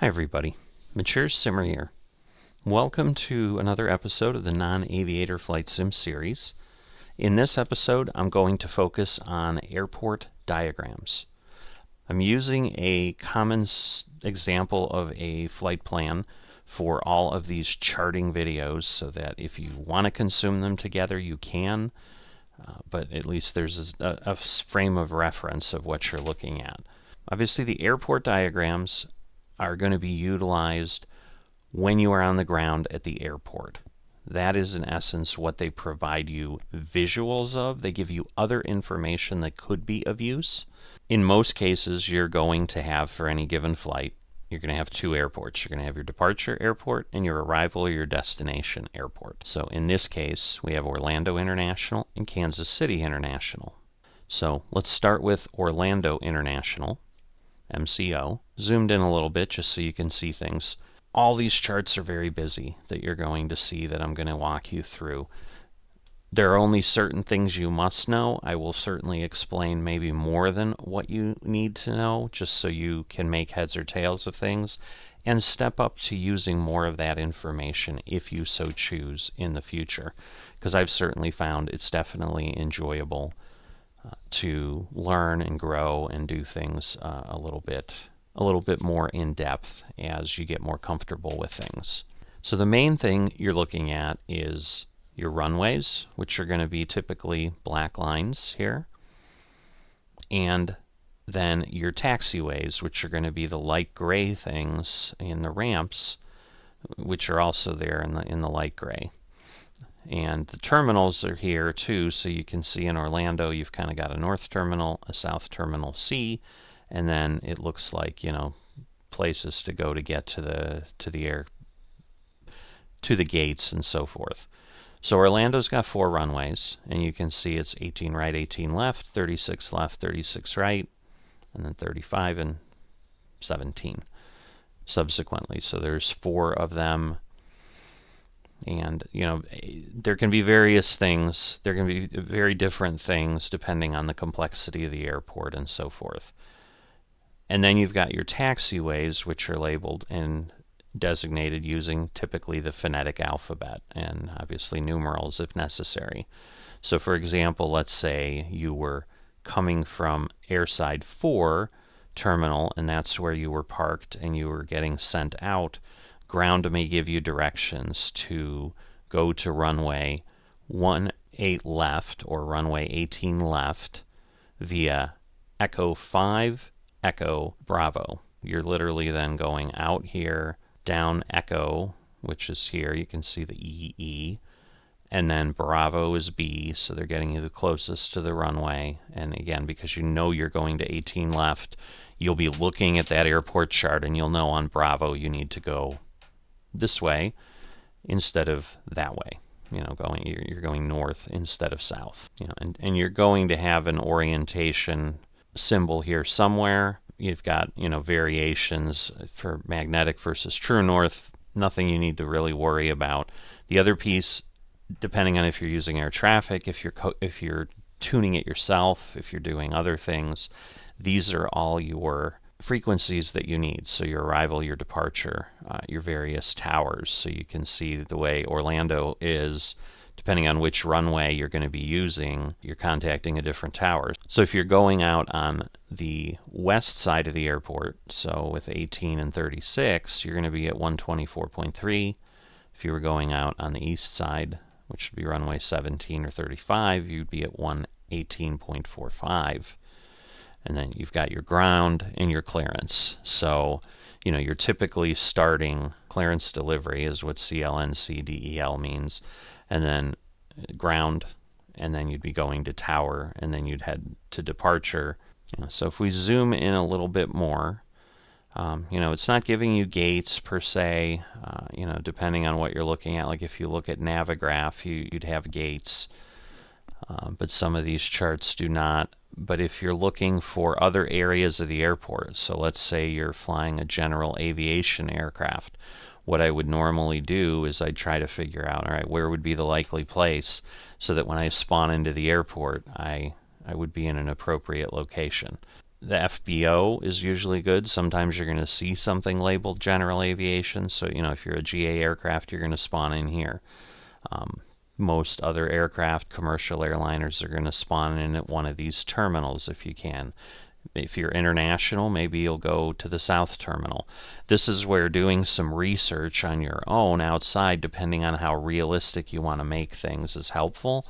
Hi everybody, Mature Simmer here. Welcome to another episode of the Non-Aviator Flight Sim series. In this episode, I'm going to focus on airport diagrams. I'm using a common example of a flight plan for all of these charting videos so that if you want to consume them together, you can, but at least there's a frame of reference of what you're looking at. Obviously, the airport diagrams are going to be utilized when you are on the ground at the airport. That is in essence what they provide you visuals of. They give you other information that could be of use. In most cases, you're going to have, for any given flight, you're going to have two airports. You're going to have your departure airport and your arrival or your destination airport. So in this case, we have Orlando International and Kansas City International. So let's start with Orlando International. MCO. Zoomed in a little bit just so you can see things. All these charts are very busy that you're going to see that I'm going to walk you through. There are only certain things you must know. I will certainly explain maybe more than what you need to know just so you can make heads or tails of things and step up to using more of that information if you so choose in the future, because I've certainly found it's definitely enjoyable to learn and grow and do things a little bit more in depth as you get more comfortable with things. So the main thing you're looking at is your runways, which are going to be typically black lines here, and then your taxiways, which are going to be the light gray things in the ramps, which are also there in the light gray. And the terminals are here too, so you can see in Orlando you've kind of got a north terminal, a south terminal C, and then it looks like, you know, places to go to get to the gates and so forth. So Orlando's got 4 runways, and you can see it's 18 right, 18 left, 36 left, 36 right, and then 35 and 17 subsequently. So there's 4 of them. And, you know, there can be various things. There can be very different things depending on the complexity of the airport and so forth. And then you've got your taxiways, which are labeled and designated using typically the phonetic alphabet and obviously numerals if necessary. So, for example, let's say you were coming from Airside 4 terminal, and that's where you were parked and you were getting sent out. Ground may give you directions to go to runway 18 left or runway 18 left via Echo 5, Echo Bravo. You're literally then going out here, down Echo, which is here. You can see the EE. And then Bravo is B, so they're getting you the closest to the runway. And again, because you know you're going to 18 left, you'll be looking at that airport chart and you'll know on Bravo you need to go this way instead of that way. You know, you're going north instead of south. You know, and you're going to have an orientation symbol here somewhere. You've got, you know, variations for magnetic versus true north. Nothing you need to really worry about. The other piece, depending on if you're using air traffic, if you're tuning it yourself, if you're doing other things, these are all your frequencies that you need. So your arrival, your departure, your various towers. So you can see the way Orlando is, depending on which runway you're going to be using, you're contacting a different tower. So if you're going out on the west side of the airport, so with 18 and 36, you're going to be at 124.3. If you were going out on the east side, which would be runway 17 or 35, you'd be at 118.45. And then you've got your ground and your clearance. So, you know, you're typically starting clearance delivery is what CLNCDEL means. And then ground, and then you'd be going to tower, and then you'd head to departure. You know, so if we zoom in a little bit more, you know, it's not giving you gates per se, you know, depending on what you're looking at. Like if you look at Navigraph, you'd have gates, but some of these charts do not. But if you're looking for other areas of the airport, so let's say you're flying a general aviation aircraft, what I would normally do is I'd try to figure out, all right, where would be the likely place so that when I spawn into the airport, I would be in an appropriate location. The FBO is usually good. Sometimes you're going to see something labeled general aviation. So, if you're a GA aircraft, you're going to spawn in here. Most other aircraft, commercial airliners, are going to spawn in at one of these terminals if you can. If you're international, maybe you'll go to the south terminal. This is where doing some research on your own outside, depending on how realistic you want to make things, is helpful.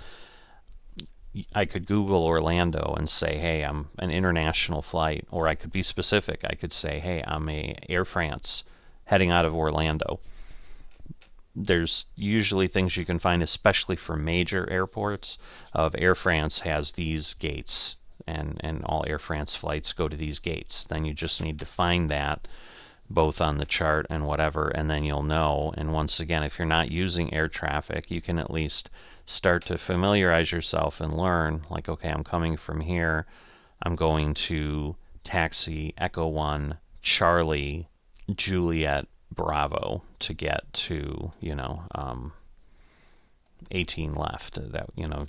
I could Google Orlando and say, hey, I'm an international flight, or I could be specific. I could say, hey, I'm a Air France heading out of Orlando. There's usually things you can find, especially for major airports, of Air France has these gates, and all Air France flights go to these gates. Then you just need to find that both on the chart and whatever, and then you'll know. And once again, if you're not using air traffic, you can at least start to familiarize yourself and learn, like, okay, I'm coming from here, I'm going to taxi Echo 1 Charlie Juliet Bravo to get to 18 left.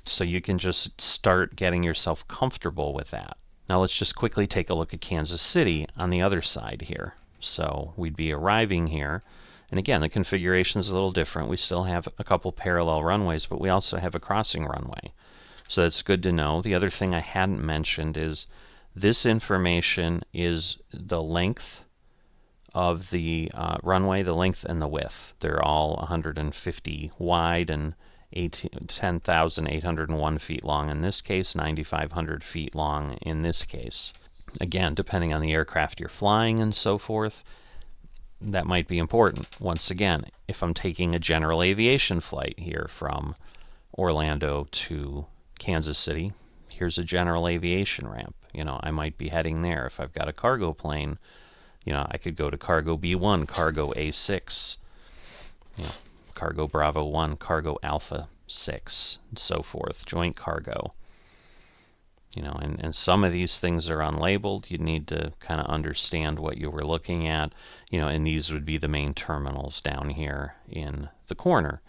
So you can just start getting yourself comfortable with that. Now let's just quickly take a look at Kansas City on the other side here. So we'd be arriving here, and again, the configuration is a little different. We still have a couple parallel runways, but we also have a crossing runway. So that's good to know. The other thing I hadn't mentioned is this information is the length of the runway, the length and the width. They're all 150 wide and 10,801 feet long in this case, 9,500 feet long in this case. Again, depending on the aircraft you're flying and so forth, that might be important. Once again, if I'm taking a general aviation flight here from Orlando to Kansas City, here's a general aviation ramp. I might be heading there. If I've got a cargo plane, I could go to cargo B1, cargo A6, cargo Bravo 1, cargo Alpha 6, and so forth, joint cargo. And some of these things are unlabeled. You need to kind of understand what you were looking at, and these would be the main terminals down here in the corner.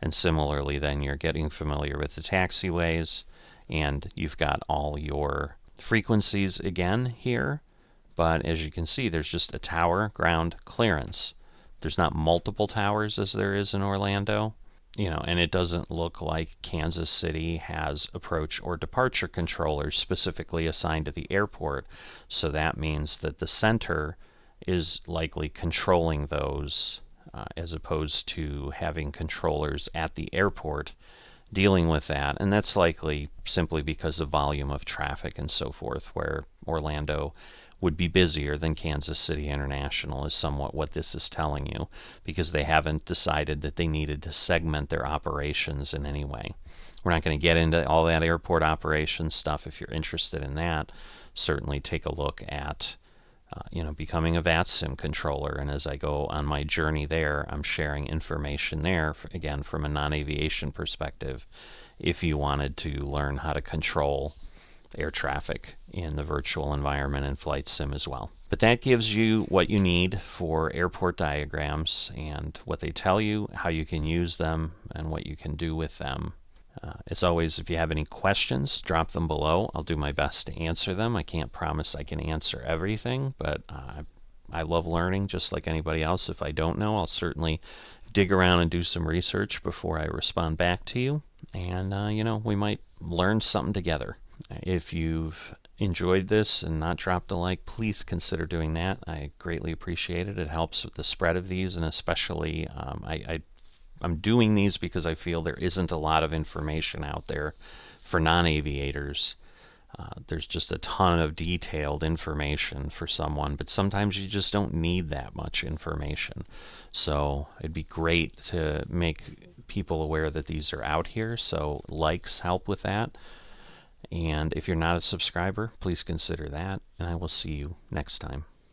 And similarly, then you're getting familiar with the taxiways, and you've got all your frequencies again here. But as you can see, there's just a tower ground clearance. There's not multiple towers as there is in Orlando. And it doesn't look like Kansas City has approach or departure controllers specifically assigned to the airport. So that means that the center is likely controlling those as opposed to having controllers at the airport dealing with that. And that's likely simply because of volume of traffic and so forth, where Orlando would be busier than Kansas City International is somewhat what this is telling you, because they haven't decided that they needed to segment their operations in any way. We're not going to get into all that airport operations stuff. If you're interested in that, certainly take a look at becoming a VATSIM controller, and as I go on my journey there, I'm sharing information there, again, from a non-aviation perspective, if you wanted to learn how to control air traffic in the virtual environment and flight sim as well. But that gives you what you need for airport diagrams and what they tell you, how you can use them, and what you can do with them. As always, if you have any questions, drop them below. I'll do my best to answer them. I can't promise I can answer everything, but I love learning just like anybody else. If I don't know, I'll certainly dig around and do some research before I respond back to you. And, we might learn something together. If you've enjoyed this and not dropped a like, please consider doing that. I greatly appreciate it. It helps with the spread of these, and especially I'm doing these because I feel there isn't a lot of information out there for non-aviators. There's just a ton of detailed information for someone, but sometimes you just don't need that much information. So it'd be great to make people aware that these are out here, so likes help with that. And if you're not a subscriber, please consider that, and I will see you next time.